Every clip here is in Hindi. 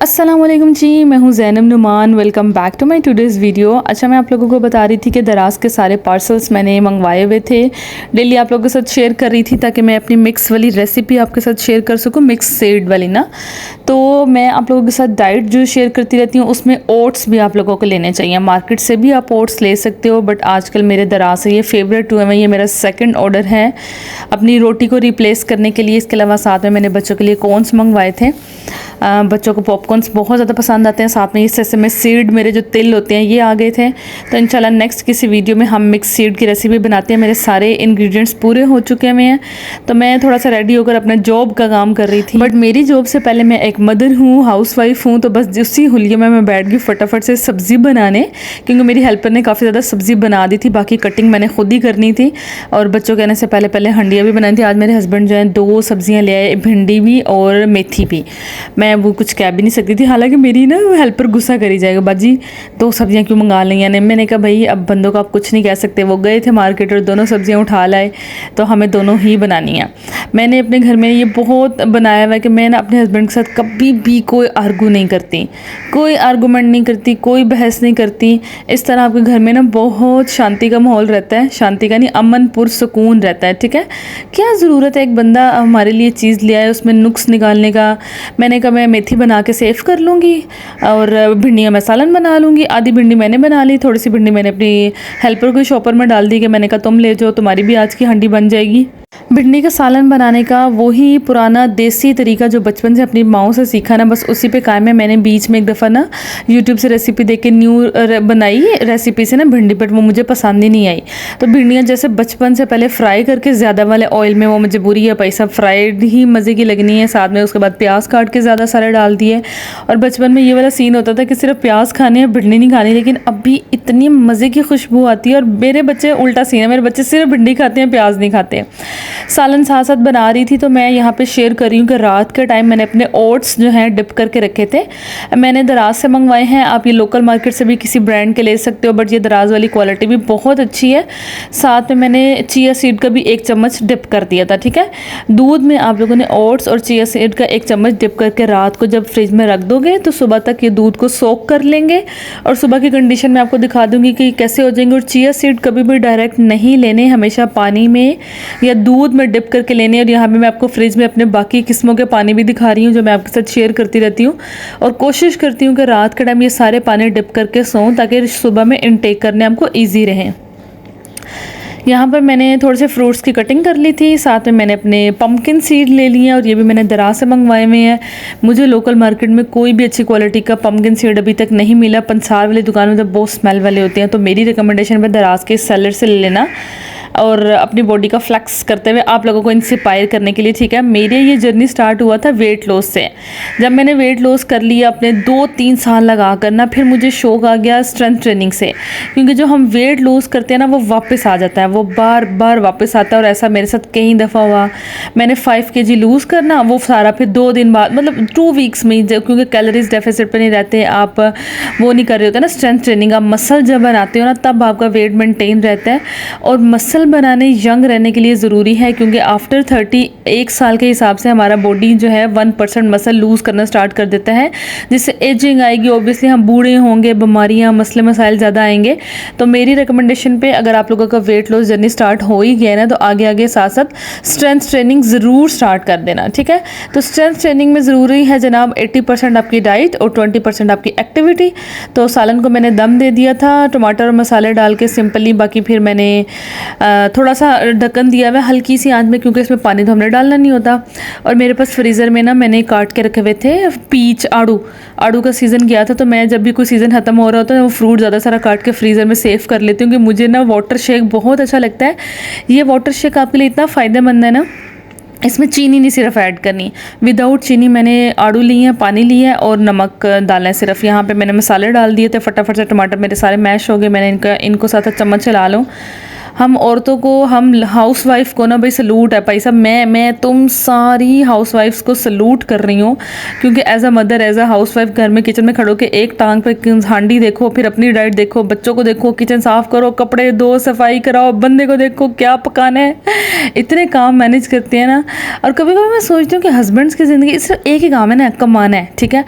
अस्सलाम वालेकुम जी, मैं हूं Zainab Numan. Welcome back to my today's video. अच्छा, मैं आप लोगों को बता रही थी कि दराज के सारे पार्सल्स मैंने मंगवाए हुए थे। डेली आप लोगों के साथ शेयर कर रही थी ताकि मैं अपनी मिक्स वाली रेसिपी आपके साथ शेयर कर सकूं, मिक्स सीड वाली ना। तो मैं आप लोगों के साथ डाइट जो शेयर करती रहती हूँ, उसमें ओट्स भी आप लोगों को लेने चाहिए। मार्केट से भी आप ओट्स ले सकते हो, बट आजकल मेरे दराज से ये फेवरेट हुए हैं। ये मेरा सेकेंड ऑर्डर है अपनी रोटी को रिप्लेस करने के लिए। इसके अलावा साथ में मैंने बच्चों के लिए कॉर्न्स मंगवाए थे। बच्चों को पॉपकॉर्न्स बहुत ज़्यादा पसंद आते हैं। साथ में इस सेसमे सीड, मेरे जो तिल होते हैं, ये आ गए थे। तो इंशाल्लाह नेक्स्ट किसी वीडियो में हम मिक्स सीड की रेसिपी बनाते हैं। मेरे सारे इंग्रेडिएंट्स पूरे हो चुके हुए हैं, तो मैं थोड़ा सा रेडी होकर अपने जॉब का काम कर रही थी। बट मेरी जॉब से पहले मैं एक मदर हूँ, हाउसवाइफ हूँ, तो बस उसी हुलिये में मैं बैठ गई फटाफट से सब्ज़ी बनाने, क्योंकि मेरी हेल्पर ने काफ़ी ज़्यादा सब्ज़ी बना दी थी। बाकी कटिंग मैंने खुद ही करनी थी और बच्चों के आने से पहले पहले हंडिया भी बनाई थी। आज मेरे हस्बैंड जो है 2 सब्ज़ियाँ ले आए, भिंडी भी और मेथी भी। मैं वो कुछ कह भी नहीं सकती थी, हालांकि मेरी ना हेल्पर गुस्सा करी जाएगा, बाजी 2 सब्जियां क्यों मंगा ली यानी। मैंने कहा भाई अब बंदों को आप कुछ नहीं कह सकते। वो गए थे मार्केट और दोनों सब्जियां उठा लाए, तो हमें दोनों ही बनानी है। मैंने अपने घर में ये बहुत बनाया हुआ है कि मैं ना अपने हस्बैंड के साथ कभी भी कोई आर्गू नहीं करती, कोई आर्गूमेंट नहीं करती, कोई बहस नहीं करती। इस तरह आपके घर में ना बहुत शांति का माहौल रहता है। शांति का नहीं, अमन पुरसुकून रहता है। ठीक है, क्या ज़रूरत है एक बंदा हमारे लिए चीज़ ले आए उसमें नुक्स निकालने का। मैंने कहा मैं मेथी बना के सेव कर लूँगी और भिंडियाँ मैं सालन बना लूँगी। आधी भिंडी मैंने बना ली, थोड़ी सी भिंडी मैंने अपनी हेल्पर को शॉपर में डाल दी कि मैंने कहा तुम ले जाओ, तुम्हारी भी आज की हंडी बन जाएगी। भिंडी का सालन बनाने का वही पुराना देसी तरीका जो बचपन से अपनी माओ से सीखा ना, बस उसी पे कायम है। मैंने बीच में एक दफ़ा ना यूट्यूब से रेसिपी देख के न्यू बनाई रेसिपी से ना भिंडी, बट वो मुझे पसंद ही नहीं आई। तो भिंडियाँ जैसे बचपन से पहले फ्राई करके ज़्यादा वाले ऑयल में, वो मुझे बुरी है पैसा, फ्राइड ही मज़े की लगनी है। साथ में उसके बाद प्याज काट के ज़्यादा सारे डाल दिए। और बचपन में ये वाला सीन होता था कि सिर्फ प्याज खाने हैं, भिंडी नहीं खानी। लेकिन अभी इतनी मज़े की खुशबू आती है। और मेरे बच्चे उल्टा सीन है, मेरे बच्चे सिर्फ भिंडी खाते हैं, प्याज नहीं खाते। सालन साथ साथ बना रही थी, तो मैं यहाँ पे शेयर कर रही हूँ कि रात के टाइम मैंने अपने ओट्स जो हैं डिप करके रखे थे। मैंने दराज से मंगवाए हैं, आप ये लोकल मार्केट से भी किसी ब्रांड के ले सकते हो, बट ये दराज वाली क्वालिटी भी बहुत अच्छी है। साथ में मैंने चिया सीड का भी 1 चम्मच डिप कर दिया था। ठीक है, दूध में आप लोगों ने ओट्स और चिया सीड का 1 चम्मच डिप करके रात को जब फ्रिज में रख दोगे तो सुबह तक ये दूध को सोक कर लेंगे। और सुबह की कंडीशन में आपको दिखा दूंगी कि कैसे हो जाएंगे। और चिया सीड कभी भी डायरेक्ट नहीं लेने, हमेशा पानी में या दूध में डिप करके लेने। और यहाँ पे मैं आपको फ्रिज में अपने बाकी किस्मों के पानी भी दिखा रही हूँ जो मैं आपके साथ शेयर करती रहती हूँ। और कोशिश करती हूँ कि रात के टाइम ये सारे पानी डिप करके सोऊं, ताकि सुबह में इनटेक करने आपको ईजी रहे। यहाँ पर मैंने थोड़े से फ्रूट्स की कटिंग कर ली थी। साथ में मैंने अपने पम्पकिन सीड ले लिए हैं और ये भी मैंने दराज से मंगवाए हुए हैं। मुझे लोकल मार्केट में कोई भी अच्छी क्वालिटी का पम्पकिन सीड अभी तक नहीं मिला। पंसार वाली दुकान में तो बहुत स्मेल वाले होते हैं, तो मेरी रिकमेंडेशन पर दराज के सेलर से ले लेना और अपनी बॉडी का फ्लेक्स करते हुए आप लोगों को इंस्पायर करने के लिए। ठीक है, मेरे ये जर्नी स्टार्ट हुआ था वेट लॉस से। जब मैंने वेट लॉस कर लिया अपने 2-3 साल लगा कर ना, फिर मुझे शौक आ गया स्ट्रेंथ ट्रेनिंग से, क्योंकि जो हम वेट लॉस करते हैं ना वो वापस आ जाता है, वो बार बार वापस आता है। और ऐसा मेरे साथ कई दफ़ा हुआ। मैंने 5 kg लूज़ करना, वो सारा फिर 2 दिन बाद, मतलब 2 वीक्स में, क्योंकि कैलोरीज डेफिसिट पर नहीं रहते आप, वो नहीं कर रहे होते ना स्ट्रेंथ ट्रेनिंग। आप मसल जब बनाते हो ना तब आपका वेट मेंटेन रहता है। और मसल बनाने यंग रहने के लिए ज़रूरी है, क्योंकि आफ्टर 30 1 साल के हिसाब से हमारा बॉडी जो है 1% मसल लूज़ करना स्टार्ट कर देता है, जिससे एजिंग आएगी। ऑब्वियसली हम बूढ़े होंगे, बीमारियां, मसले मसाइल ज़्यादा आएंगे। तो मेरी रिकमेंडेशन पे अगर आप लोगों का वेट लॉस जर्नी स्टार्ट हो ही गया ना, तो आगे आगे साथ साथ स्ट्रेंथ ट्रेनिंग ज़रूर स्टार्ट कर देना। ठीक है, तो स्ट्रेंथ ट्रेनिंग में ज़रूरी है जनाब 80% आपकी डाइट और 20% आपकी एक्टिविटी। तो सालन को मैंने दम दे दिया था टमाटर और मसाले डाल के सिंपली। बाकी फिर मैंने थोड़ा सा ढक्कन दिया हुआ हल्की सी आंच में, क्योंकि इसमें पानी तो हमने डालना नहीं होता। और मेरे पास फ्रीज़र में ना मैंने काट के रखे हुए थे पीच, आड़ू का सीज़न गया था, तो मैं जब भी कोई सीज़न ख़त्म हो रहा होता है वो फ्रूट ज़्यादा सारा काट के फ्रीज़र में सेव कर लेती हूँ, क्योंकि मुझे ना वाटर शेक बहुत अच्छा लगता है। ये वाटर शेक आपके लिए इतना फ़ायदेमंद है ना, इसमें चीनी नहीं सिर्फ ऐड करनी, विदाउट चीनी मैंने आड़ू ली है, पानी लिया है और नमक डालना है सिर्फ। यहाँ पे मैंने मसाले डाल दिए थे, फटाफट से टमाटर मेरे सारे मैश हो गए। मैंने इनको साथ चम्मच चला लूँ हम औरतों को, हम हाउस वाइफ को ना भाई सलूट है भाई साहब, मैं तुम सारी हाउस वाइफ्स को सलूट कर रही हूँ, क्योंकि as a mother, as a housewife घर में किचन में खड़ो के एक टांग पे हांडी देखो, फिर अपनी डाइट देखो, बच्चों को देखो, किचन साफ करो, कपड़े धो, सफाई कराओ, बंदे को देखो क्या पकाना है, इतने काम मैनेज करते हैं ना। और कभी कभी मैं सोचती हूँ कि हस्बैंड्स की ज़िंदगी सिर्फ एक ही काम है ना, कमाना है, ठीक है,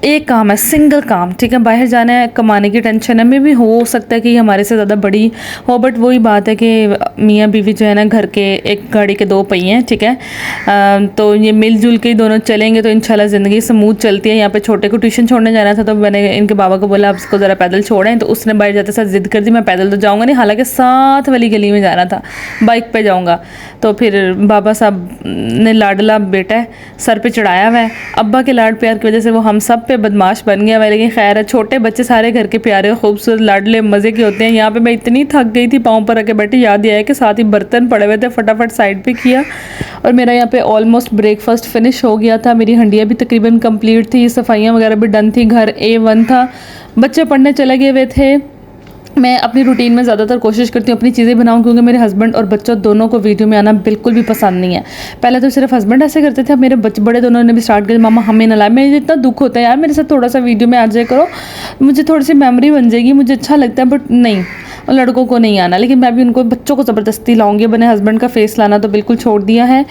एक काम है, सिंगल काम, ठीक है, बाहर जाना है, कमाने की टेंशन है, में भी हो सकता है कि हमारे से ज़्यादा बड़ी हो, बट वही बात है कि मियाँ बीवी जो है ना घर के एक गाड़ी के दो पहिए हैं, ठीक है। तो ये मिलजुल के ही दोनों चलेंगे तो इंशाल्लाह ज़िंदगी स्मूथ चलती है। यहाँ पे छोटे को ट्यूशन छोड़ने जाना था, तो मैंने इनके बाबा को बोला आप इसको ज़रा पैदल छोड़ें, तो उसने बाहर जाते साथ जिद कर दी मैं पैदल तो जाऊँगा नहीं, हालांकि साथ वाली गली में जाना था, बाइक पे जाऊँगा। तो फिर बाबा साहब ने लाडला बेटा है सर पे चढ़ाया हुआ है, अब्बा के लाड प्यार की वजह से वो हम सब पे बदमाश बन गया हुआ है। लेकिन खैर है, छोटे बच्चे सारे घर के प्यारे खूबसूरत लाडले मज़े के होते हैं। यहाँ पे मैं इतनी थक गई थी, पाँव पर रखे बैठे, याद आया कि साथ ही बर्तन पड़े हुए थे, फटाफट साइड पे किया। और मेरा यहाँ पे ऑलमोस्ट ब्रेकफास्ट फिनिश हो गया था, मेरी हंडिया भी तकरीबन कंप्लीट थी, सफाइयाँ वगैरह भी डन थी, घर A1 था, बच्चे पढ़ने चले गए हुए थे। मैं अपनी रूटीन में ज़्यादातर कोशिश करती हूँ अपनी चीज़ें बनाऊँ, क्योंकि मेरे हस्बैंड और बच्चों दोनों को वीडियो में आना बिल्कुल भी पसंद नहीं है। पहले तो सिर्फ हस्बैंड ऐसे करते थे, अब मेरे बच्चे बड़े दोनों ने भी स्टार्ट कर, मामा हमें ना लाए। मुझे इतना दुख होता है यार, मेरे साथ थोड़ा सा वीडियो में आ जाए करो, मुझे थोड़ी सी मेमोरी बन जाएगी, मुझे अच्छा लगता है, बट नहीं, और लड़कों को नहीं आना। लेकिन मैं भी उनको, बच्चों को ज़बरदस्ती लाऊंगी। मैंने हस्बैंड का फेस लाना तो बिल्कुल छोड़ दिया है,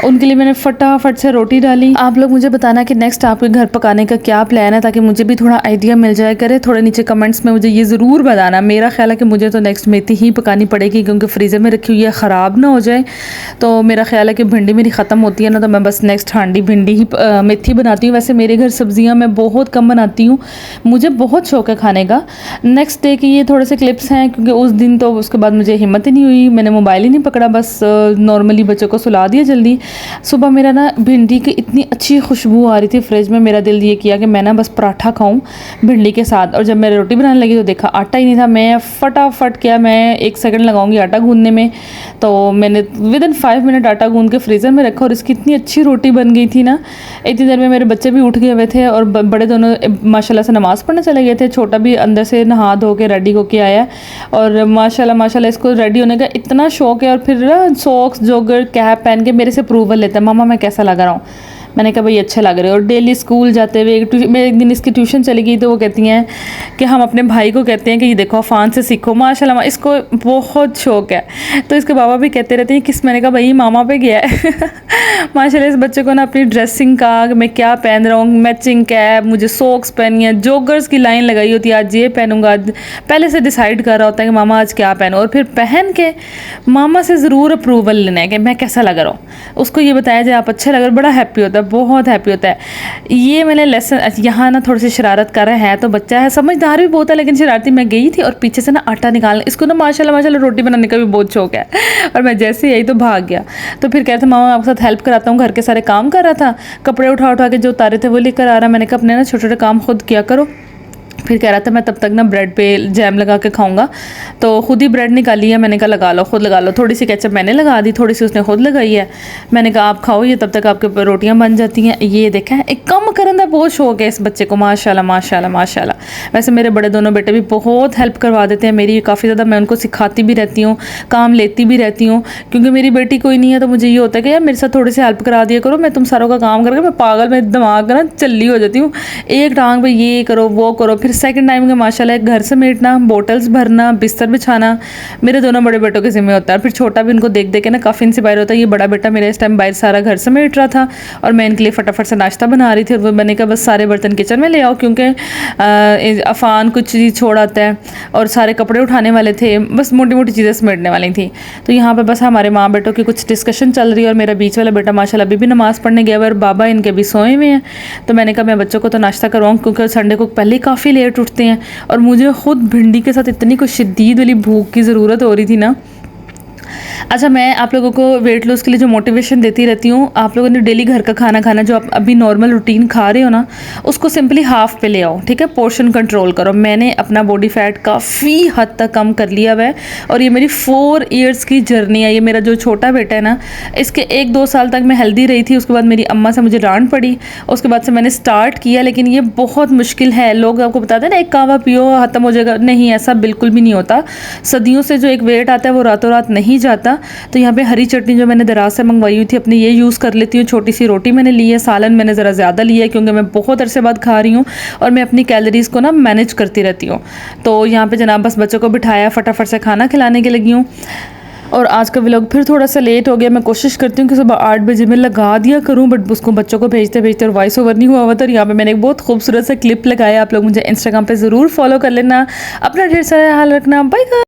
उनके लिए मैंने फटाफट से रोटी डाली। आप लोग मुझे बताना कि नेक्स्ट आपके घर पकाने का क्या प्लान है, ताकि मुझे भी थोड़ा आइडिया मिल जाए करे। थोड़े नीचे कमेंट्स में मुझे ये ज़रूर बताना। मेरा ख्याल है कि मुझे तो नेक्स्ट मेथी ही पकानी पड़ेगी, क्योंकि फ्रीज़र में रखी हुई है, ख़राब ना हो जाए। तो मेरा ख्याल है कि भिंडी मेरी ख़त्म होती है ना, तो मैं बस नेक्स्ट हांडी भिंडी ही मेथी बनाती हूँ। वैसे मेरे घर सब्जियाँ मैं बहुत कम बनाती हूँ, मुझे बहुत शौक है खाने का। नेक्स्ट डे की ये थोड़े से क्लिप्स हैं, क्योंकि उस दिन तो उसके बाद मुझे हिम्मत ही नहीं हुई, मैंने मोबाइल ही नहीं पकड़ा, बस नॉर्मली बच्चों को सुला दिया जल्दी। सुबह मेरा ना भिंडी की इतनी अच्छी खुशबू आ रही थी फ्रिज में, मेरा दिल ये किया कि मैं ना बस पराठा खाऊं भिंडी के साथ। और जब मैं रोटी बनाने लगी तो देखा आटा ही नहीं था। मैं फटाफट क्या, मैं 1 सेकंड लगाऊंगी आटा गूंदने में, तो मैंने विदिन 5 मिनट आटा गूंद के फ्रीज़र में रखा, और इसकी इतनी अच्छी रोटी बन गई थी ना। इतनी देर में मेरे बच्चे भी उठ गए हुए थे, और बड़े दोनों माशाल्लाह से नमाज़ पढ़ने चले गए थे। छोटा भी अंदर से नहा धो के रेडी होके आया, और माशाल्लाह इसको रेडी होने का इतना शौक है। और फिर ना सॉक्स, जॉगर, कैप पहन के मेरे से अप्रूवल लेता है, मामा मैं कैसा लग रहा हूँ। मैंने कहा भाई अच्छे लग रहे हो। और डेली स्कूल जाते हुए मैं एक दिन इसकी ट्यूशन चली गई, तो वो कहती हैं कि हम अपने भाई को कहते हैं कि ये देखो अफान से सीखो, माशाल्लाह इसको बहुत शौक है। तो इसके बाबा भी कहते रहते हैं किस, मैंने कहा भाई मामा पे गया है। माशाल्लाह इस बच्चे को ना अपनी ड्रेसिंग का, मैं क्या पहन रहा हूँ, मैचिंग कैप, मुझे सॉक्स पहनी है, जॉगर्स की लाइन लगाई होती है, आज ये पहनूंगा, आज पहले से डिसाइड कर रहा होता है कि मामा आज क्या पहनो, और फिर पहन के मामा से ज़रूर अप्रूवल लेना है कि मैं कैसा लग रहा हूँ। उसको ये बताया जाए आप अच्छे लग रहे हो, बड़ा हैप्पी होता है, बहुत हैप्पी होता है। ये मैंने लेसन यहाँ ना थोड़ी सी शरारत कर रहा है, तो बच्चा है, समझदार भी बहुत है, लेकिन शरारती। मैं गई थी और पीछे से ना आटा निकालना, इसको ना माशाल्लाह रोटी बनाने का भी बहुत शौक है, और मैं जैसे यही तो भाग गया। तो फिर कहते मामा आपके साथ हेल्प कराता हूँ, घर के सारे काम कर रहा था, कपड़े उठा उठा के जो उतारे थे वो लेकर आ रहा। मैंने कहा अपने ना छोटे छोटे काम खुद किया करो। फिर कह रहा था मैं तब तक ना ब्रेड पे जैम लगा के खाऊंगा, तो खुद ही ब्रेड निकाली है। मैंने कहा लगा लो, खुद लगा लो। थोड़ी सी केचप मैंने लगा दी, थोड़ी सी उसने खुद लगाई है। मैंने कहा आप खाओ ये, तब तक आपके रोटियां बन जाती हैं। ये देखा है, एक कम करने का बहुत शौक है इस बच्चे को, माशाल्लाह माशाल्लाह माशाल्लाह। वैसे मेरे बड़े दोनों बेटे भी बहुत हेल्प करवा देते हैं मेरी, काफ़ी ज़्यादा। मैं उनको सिखाती भी रहती हूँ, काम लेती भी रहती हूँ, क्योंकि मेरी बेटी कोई नहीं है, तो मुझे ये होता है कि यार मेरे साथ थोड़ी सी हेल्प करा दिया करो। मैं तुम सारों का काम करके मैं पागल, मैं दिमाग ना चल्ली हो जाती हूँ, एक टांग पे ये करो वो करो। फिर सेकंड टाइम के माशाल्लाह घर समेटना, बोटल्स भरना, बिस्तर बिछाना मेरे दोनों बड़े बेटों के जिम्मे होता है। फिर छोटा भी उनको देख देख के ना काफ़ी इंस्पायर होता है। ये बड़ा बेटा मेरा इस टाइम बाहर सारा घर समेट रहा था, और मैं इनके लिए फटाफट से नाश्ता बना रही थी। और वो मैंने कहा बस सारे बर्तन किचन में ले आओ, क्योंकि अफान कुछ चीज़ छोड़ आता है, और सारे कपड़े उठाने वाले थे, बस मोटी मोटी चीज़ें समेटने वाली थी। तो यहाँ पर बस हमारे माँ बेटों की कुछ डिस्कशन चल रही है, और मेरा बीच वाला बेटा माशाल्लाह अभी भी नमाज़ पढ़ने गया हुआ है, और बाबा इनके भी सोए हुए हैं। तो मैंने कहा मैं बच्चों को तो नाश्ता करवाऊँ, क्योंकि संडे को पहले ही काफ़ी लेट उठते हैं, और मुझे खुद भिंडी के साथ इतनी कुछ शदीद वाली भूख की ज़रूरत हो रही थी ना। अच्छा, मैं आप लोगों को वेट लॉस के लिए जो मोटिवेशन देती रहती हूँ, आप लोगों ने डेली घर का खाना खाना, जो आप अभी नॉर्मल रूटीन खा रहे हो ना, उसको सिंपली हाफ पे ले आओ, ठीक है। पोर्शन कंट्रोल करो। मैंने अपना बॉडी फैट काफ़ी हद तक कम कर लिया हुआ है और ये मेरी 4 इयर्स की जर्नी है। ये मेरा जो छोटा बेटा है ना, इसके 1-2 साल तक मैं हेल्दी रही थी, उसके बाद मेरी अम्मा से मुझे डांट पड़ी, उसके बाद से मैंने स्टार्ट किया। लेकिन ये बहुत मुश्किल है। लोग आपको बताते हैं ना, एक कावा पियो ख़त्म हो जाएगा, नहीं, ऐसा बिल्कुल भी नहीं होता। सदियों से जो एक वेट आता है वो रातों रात नहीं जाता। तो यहाँ पे हरी चटनी जो मैंने दराज से मंगवाई हुई थी अपनी, ये यूज़ कर लेती हूँ। छोटी सी रोटी मैंने ली है, सालन मैंने ज़रा ज़्यादा लिया है क्योंकि मैं बहुत अरसे बाद खा रही हूँ और मैं अपनी कैलोरीज़ को ना मैनेज करती रहती हूँ। तो यहाँ पे जनाब बस बच्चों को बिठाया, फटाफट से खाना खिलाने के लगी हूँ। और आज का व्लॉग फिर थोड़ा सा लेट हो गया। मैं कोशिश करती हूँ कि सुबह 8 बजे मैं लगा दिया करूँ, बट उसको बच्चों को भेजते भेजते और वॉइस ओवर नहीं हुआ हुआ था। और यहाँ पे मैंने एक बहुत खूबसूरत सा क्लिप लगाया। आप लोग मुझे इंस्टाग्राम पे ज़रूर फॉलो कर लेना। अपना ढेर सारा ख्याल रखना। बाय।